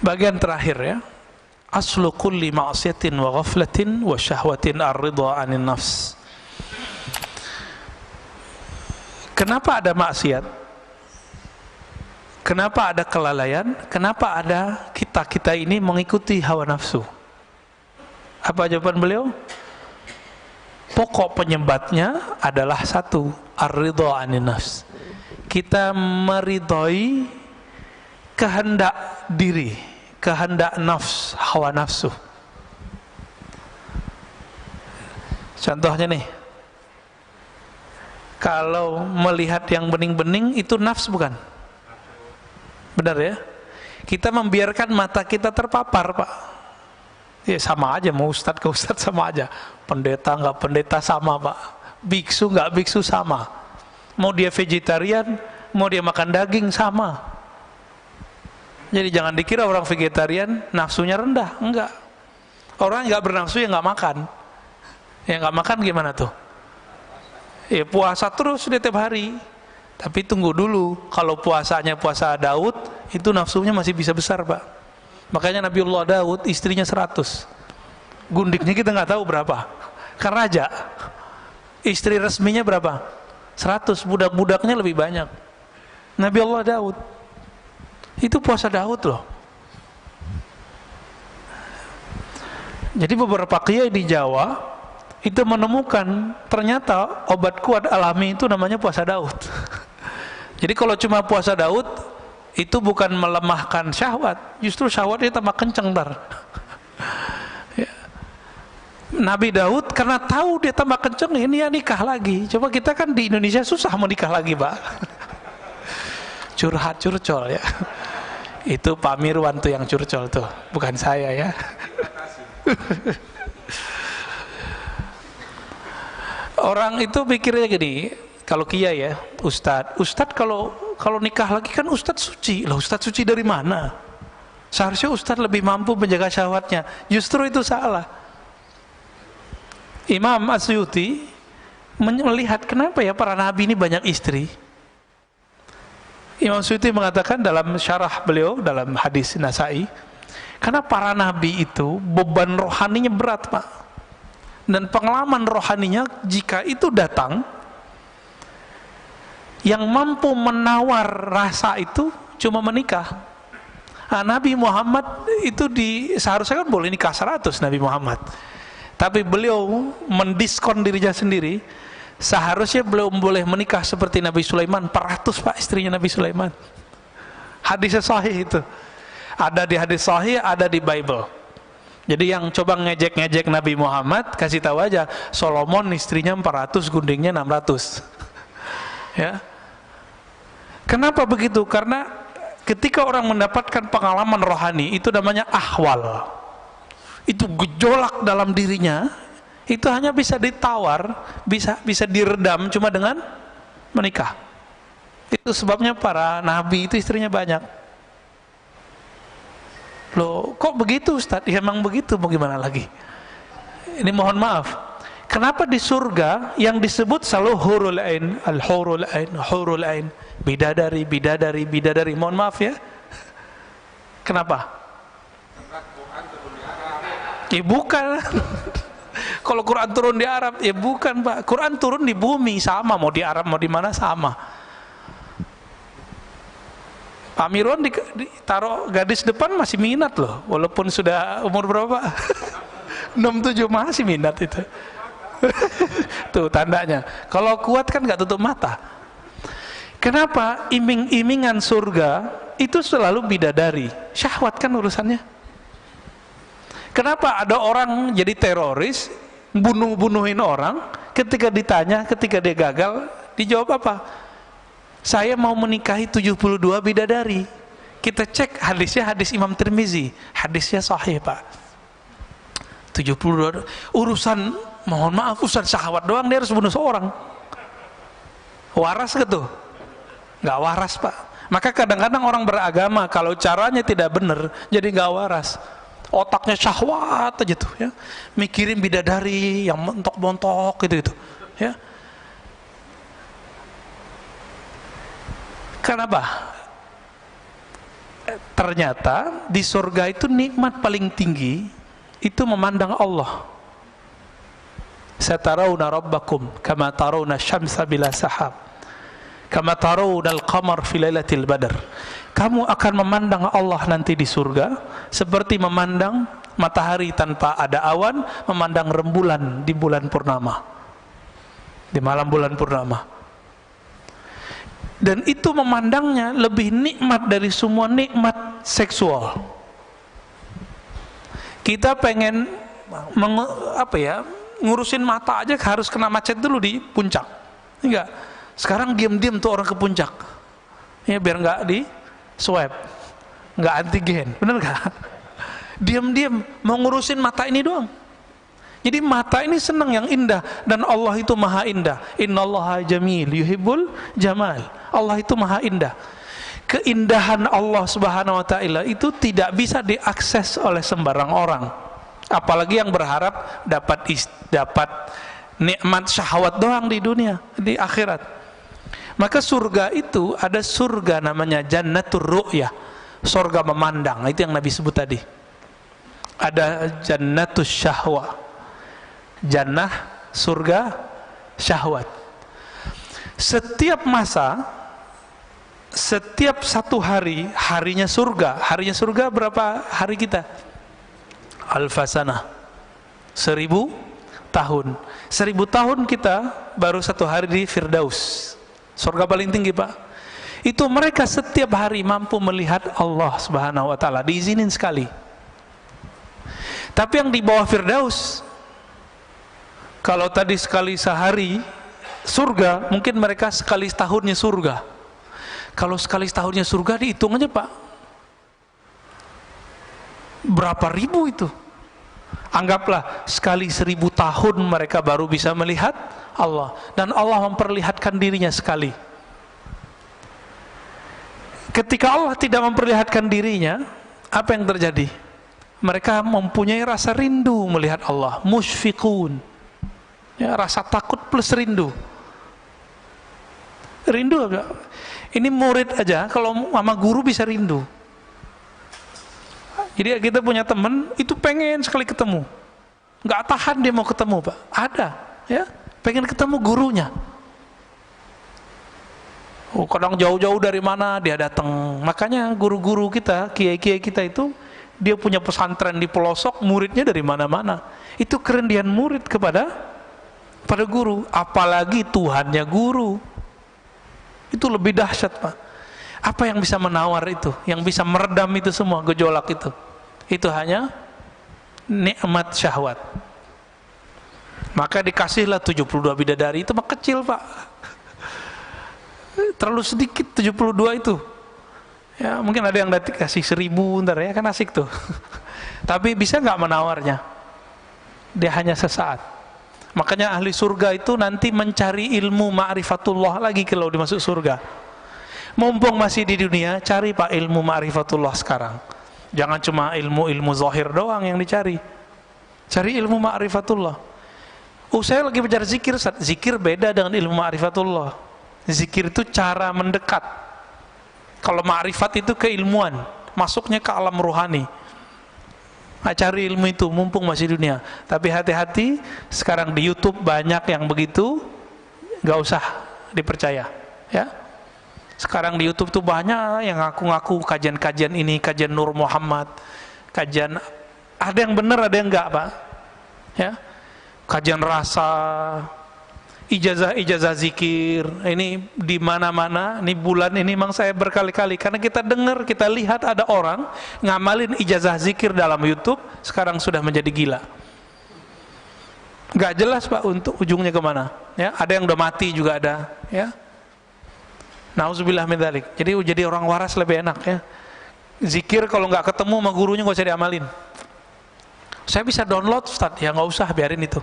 Bagian terakhir ya. Aslu kulli ma'siyatin wa ghaflatin wa syahwatin ar-ridha 'anil nafs. Kenapa ada maksiat? Kenapa ada kelalaian? Kenapa ada kita ini mengikuti hawa nafsu? Apa jawaban beliau? Pokok penyebabnya adalah satu, ar-ridha 'anil nafs. Kita meridhoi kehendak diri, kehendak nafs, hawa nafsu. Contohnya nih, kalau melihat yang bening-bening itu nafs bukan? Benar ya? Kita membiarkan mata kita terpapar, Pak. Ya sama aja, mau ustadz ke ustadz sama aja, pendeta nggak pendeta sama, Pak. Biksu nggak biksu sama. Mau dia vegetarian, mau dia makan daging sama. Jadi jangan dikira orang vegetarian nafsunya rendah, enggak. Orang nggak bernafsu ya nggak makan. Ya nggak makan gimana tuh? Ya puasa terus dia tiap hari. Tapi tunggu dulu, kalau puasanya puasa Daud, itu nafsunya masih bisa besar, Pak. Makanya Nabiullah Daud istrinya 100. Gundiknya kita nggak tahu berapa. Kan raja. Istri resminya berapa? 100. Budak-budaknya lebih banyak. Nabiullah Daud. Itu puasa Daud loh. Jadi beberapa kiai di Jawa itu menemukan ternyata obat kuat alami itu namanya puasa Daud. Jadi kalau cuma puasa Daud itu bukan melemahkan syahwat, justru syahwatnya tambah kenceng ntar. Ya. Nabi Daud karena tahu dia tambah kenceng, ini ya nikah lagi. Coba kita kan di Indonesia susah mau nikah lagi, Pak. Curhat curcol ya. Itu Pak Mirwan tuh yang curcol tuh, bukan saya ya. Orang itu pikirnya gini, kalau kiai ya, ustadz kalau nikah lagi kan ustadz suci. Lah ustadz suci dari mana? Seharusnya ustadz lebih mampu menjaga syahwatnya. Justru itu salah. Imam Asyuti melihat kenapa ya para nabi ini banyak istri. Imam Asyuti mengatakan dalam syarah beliau dalam hadis Nasai, karena para nabi itu beban rohaninya berat, Pak. Dan pengalaman rohaninya jika itu datang, yang mampu menawar rasa itu cuma menikah. Nah, Nabi Muhammad itu seharusnya kan boleh nikah 100 Nabi Muhammad. Tapi beliau mendiskon dirinya sendiri. Seharusnya beliau boleh menikah seperti Nabi Sulaiman, 400 Pak istrinya Nabi Sulaiman. Hadisnya sahih itu. Ada di hadis sahih, ada di Bible. Jadi yang coba ngejek-ngejek Nabi Muhammad, kasih tahu aja, Solomon istrinya 400, gundingnya 600. Ya. Kenapa begitu? Karena ketika orang mendapatkan pengalaman rohani, itu namanya ahwal. Itu gejolak dalam dirinya, itu hanya bisa ditawar, bisa diredam cuma dengan menikah. Itu sebabnya para nabi itu istrinya banyak. Loh, kok begitu Ustaz? Ya memang begitu, mau gimana lagi? Ini mohon maaf. Kenapa di surga yang disebut selalu hurul ain, al-hurul ain, hurul ain, bidadari, bidadari, bidadari. Mohon maaf ya. Kenapa? Ya bukan. Kalau Quran turun di Arab, ya bukan, Pak. Quran turun di bumi, sama, mau di Arab mau di mana sama. Pak Mirwan ditaruh gadis depan masih minat loh, walaupun sudah umur berapa? 67 masih minat itu. Tuh tandanya. Kalau kuat kan nggak tutup mata. Kenapa? Iming-imingan surga itu selalu bidadari. Syahwat kan urusannya. Kenapa ada orang jadi teroris, bunuhin orang, ketika ditanya, ketika dia gagal, dijawab apa? Saya mau menikahi 72 bidadari. Kita cek hadisnya, hadis Imam Tirmizi, hadisnya sahih, Pak. 72 urusan, mohon maaf, urusan syahwat doang dia harus bunuh seorang. Waras gitu? Nggak waras, Pak. Maka kadang-kadang orang beragama kalau caranya tidak benar, jadi nggak waras. Otaknya syahwat aja tuh ya, mikirin bidadari yang montok-montok gitu ya. Kenapa? Ternyata di surga itu nikmat paling tinggi itu memandang Allah. Satarawna rabbakum kama tarawna syamsa bila sahab, kama tarawna al-qamar fi lailatul badr. Kamu akan memandang Allah nanti di surga seperti memandang matahari tanpa ada awan, memandang rembulan di bulan purnama, di malam bulan purnama. Dan itu memandangnya lebih nikmat dari semua nikmat seksual. Kita pengen ngurusin mata aja harus kena macet dulu di puncak. Enggak. Sekarang diam-diam tuh orang ke puncak. Ya biar enggak di swab, enggak antigen. Bener enggak? Diam-diam mau ngurusin mata ini doang. Jadi mata ini senang yang indah, dan Allah itu maha indah. Innallaha jamil yuhibbul jamal. Allah itu maha indah. Keindahan Allah Subhanahu wa taala itu tidak bisa diakses oleh sembarang orang. Apalagi yang berharap dapat nikmat syahwat doang di dunia, di akhirat. Maka surga itu ada surga namanya jannatur ru'yah, surga memandang. Itu yang Nabi sebut tadi. Ada jannatus syahwa, jannah surga syahwat. Setiap masa, setiap satu hari, harinya surga. Harinya surga berapa hari kita? Alfasanah, 1000 tahun. 1000 tahun kita baru satu hari di Firdaus, surga paling tinggi, Pak. Itu mereka setiap hari mampu melihat Allah Subhanahu wa taala, diizinin sekali. Tapi yang di bawah Firdaus, kalau tadi sekali sehari surga, mungkin mereka sekali setahunnya surga. Kalau sekali setahunnya surga dihitung aja, Pak, berapa ribu itu. Anggaplah sekali 1000 tahun mereka baru bisa melihat Allah, dan Allah memperlihatkan dirinya sekali. Ketika Allah tidak memperlihatkan dirinya, apa yang terjadi? Mereka mempunyai rasa rindu melihat Allah, musyfiqun, ya, rasa takut plus rindu. Rindu apa? Ini murid aja kalau sama guru bisa rindu. Jadi kita punya teman itu pengen sekali ketemu, nggak tahan dia mau ketemu, Pak. Ada, ya, pengen ketemu gurunya. Oh, kadang jauh-jauh dari mana dia datang. Makanya guru-guru kita, kiai-kiai kita itu, dia punya pesantren di pelosok, muridnya dari mana-mana. Itu kerendian murid pada guru, apalagi Tuhannya guru. Itu lebih dahsyat, Pak. Apa yang bisa menawar itu, yang bisa meredam itu semua gejolak itu? Itu hanya nikmat syahwat. Maka dikasihlah 72 bidadari. Itu mah kecil, Pak, terlalu sedikit 72 itu. Ya, mungkin ada yang kasih 1000 ntar, ya kan asik tuh. Tapi bisa nggak menawarnya? Dia hanya sesaat. Makanya ahli surga itu nanti mencari ilmu ma'rifatullah lagi kalau dimasuk surga. Mumpung masih di dunia, cari, Pak, ilmu ma'rifatullah sekarang. Jangan cuma ilmu zahir doang yang dicari. Cari ilmu ma'rifatullah. Saya lagi belajar zikir. Zikir beda dengan ilmu ma'rifatullah. Zikir itu cara mendekat. Kalau ma'rifat itu keilmuan, masuknya ke alam rohani. Nah, cari ilmu itu mumpung masih dunia. Tapi hati-hati, sekarang di YouTube banyak yang begitu, nggak usah dipercaya, ya. Sekarang di YouTube tuh banyak yang ngaku-ngaku kajian-kajian ini, kajian Nur Muhammad, kajian, ada yang benar, ada yang enggak, Pak, ya. Kajian rasa, ijazah zikir, ini di mana-mana. Ini bulan ini memang saya berkali-kali, karena kita dengar, kita lihat ada orang ngamalin ijazah zikir dalam YouTube, sekarang sudah menjadi gila. Nggak jelas, Pak, untuk ujungnya kemana, ya. Ada yang udah mati juga ada, ya. Nauzubillah min dzalik. Jadi orang waras lebih enak, ya. Zikir kalau nggak ketemu sama gurunya nggak usah diamalin. Saya bisa download, Ustaz, ya nggak usah, biarin itu.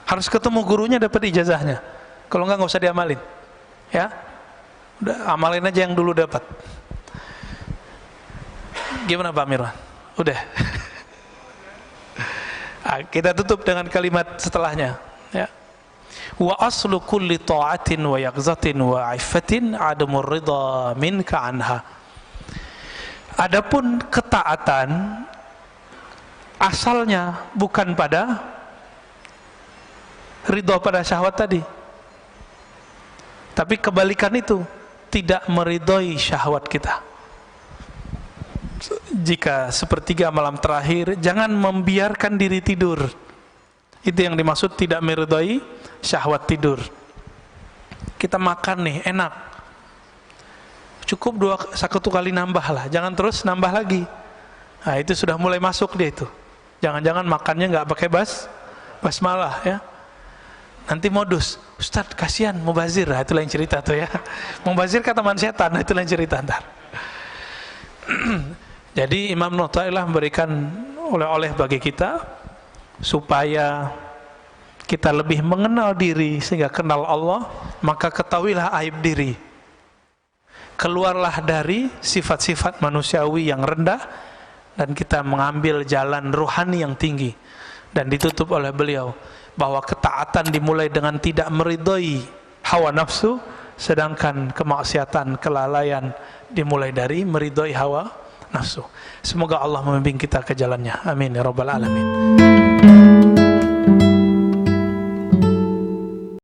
Harus ketemu gurunya, dapat ijazahnya. Kalau nggak usah diamalin, ya. Udah amalin aja yang dulu dapat. Gimana, Pak Mirwan? Udah. Kita tutup dengan kalimat setelahnya, ya. Wa aslu kulli ta'atin wa yaqzatin wa 'iffatin 'adamur ridha minka anha. Adapun ketaatan asalnya bukan pada ridha pada syahwat tadi, tapi kebalikan itu, tidak meridhoi syahwat kita. Jika sepertiga malam terakhir, jangan membiarkan diri tidur. Itu yang dimaksud tidak meridhoi syahwat tidur. Kita makan nih, enak, cukup satu kali nambah lah, jangan terus nambah lagi. Nah itu sudah mulai masuk dia itu. Jangan-jangan makannya nggak pakai basmalah ya. Nanti modus, Ustadz kasihan mubazir, nah, itu lain cerita tuh ya. Mubazir kata teman setan, nah, itu lain cerita ntar. Jadi Imam Nu'tailah memberikan oleh-oleh bagi kita supaya kita lebih mengenal diri, sehingga kenal Allah, maka ketahuilah aib diri. Keluarlah dari sifat-sifat manusiawi yang rendah dan kita mengambil jalan ruhani yang tinggi. Dan ditutup oleh beliau bahwa ketaatan dimulai dengan tidak meridhoi hawa nafsu, sedangkan kemaksiatan, kelalaian dimulai dari meridhoi hawa nafsu. Semoga Allah membimbing kita ke jalannya. Amin ya rabbal alamin.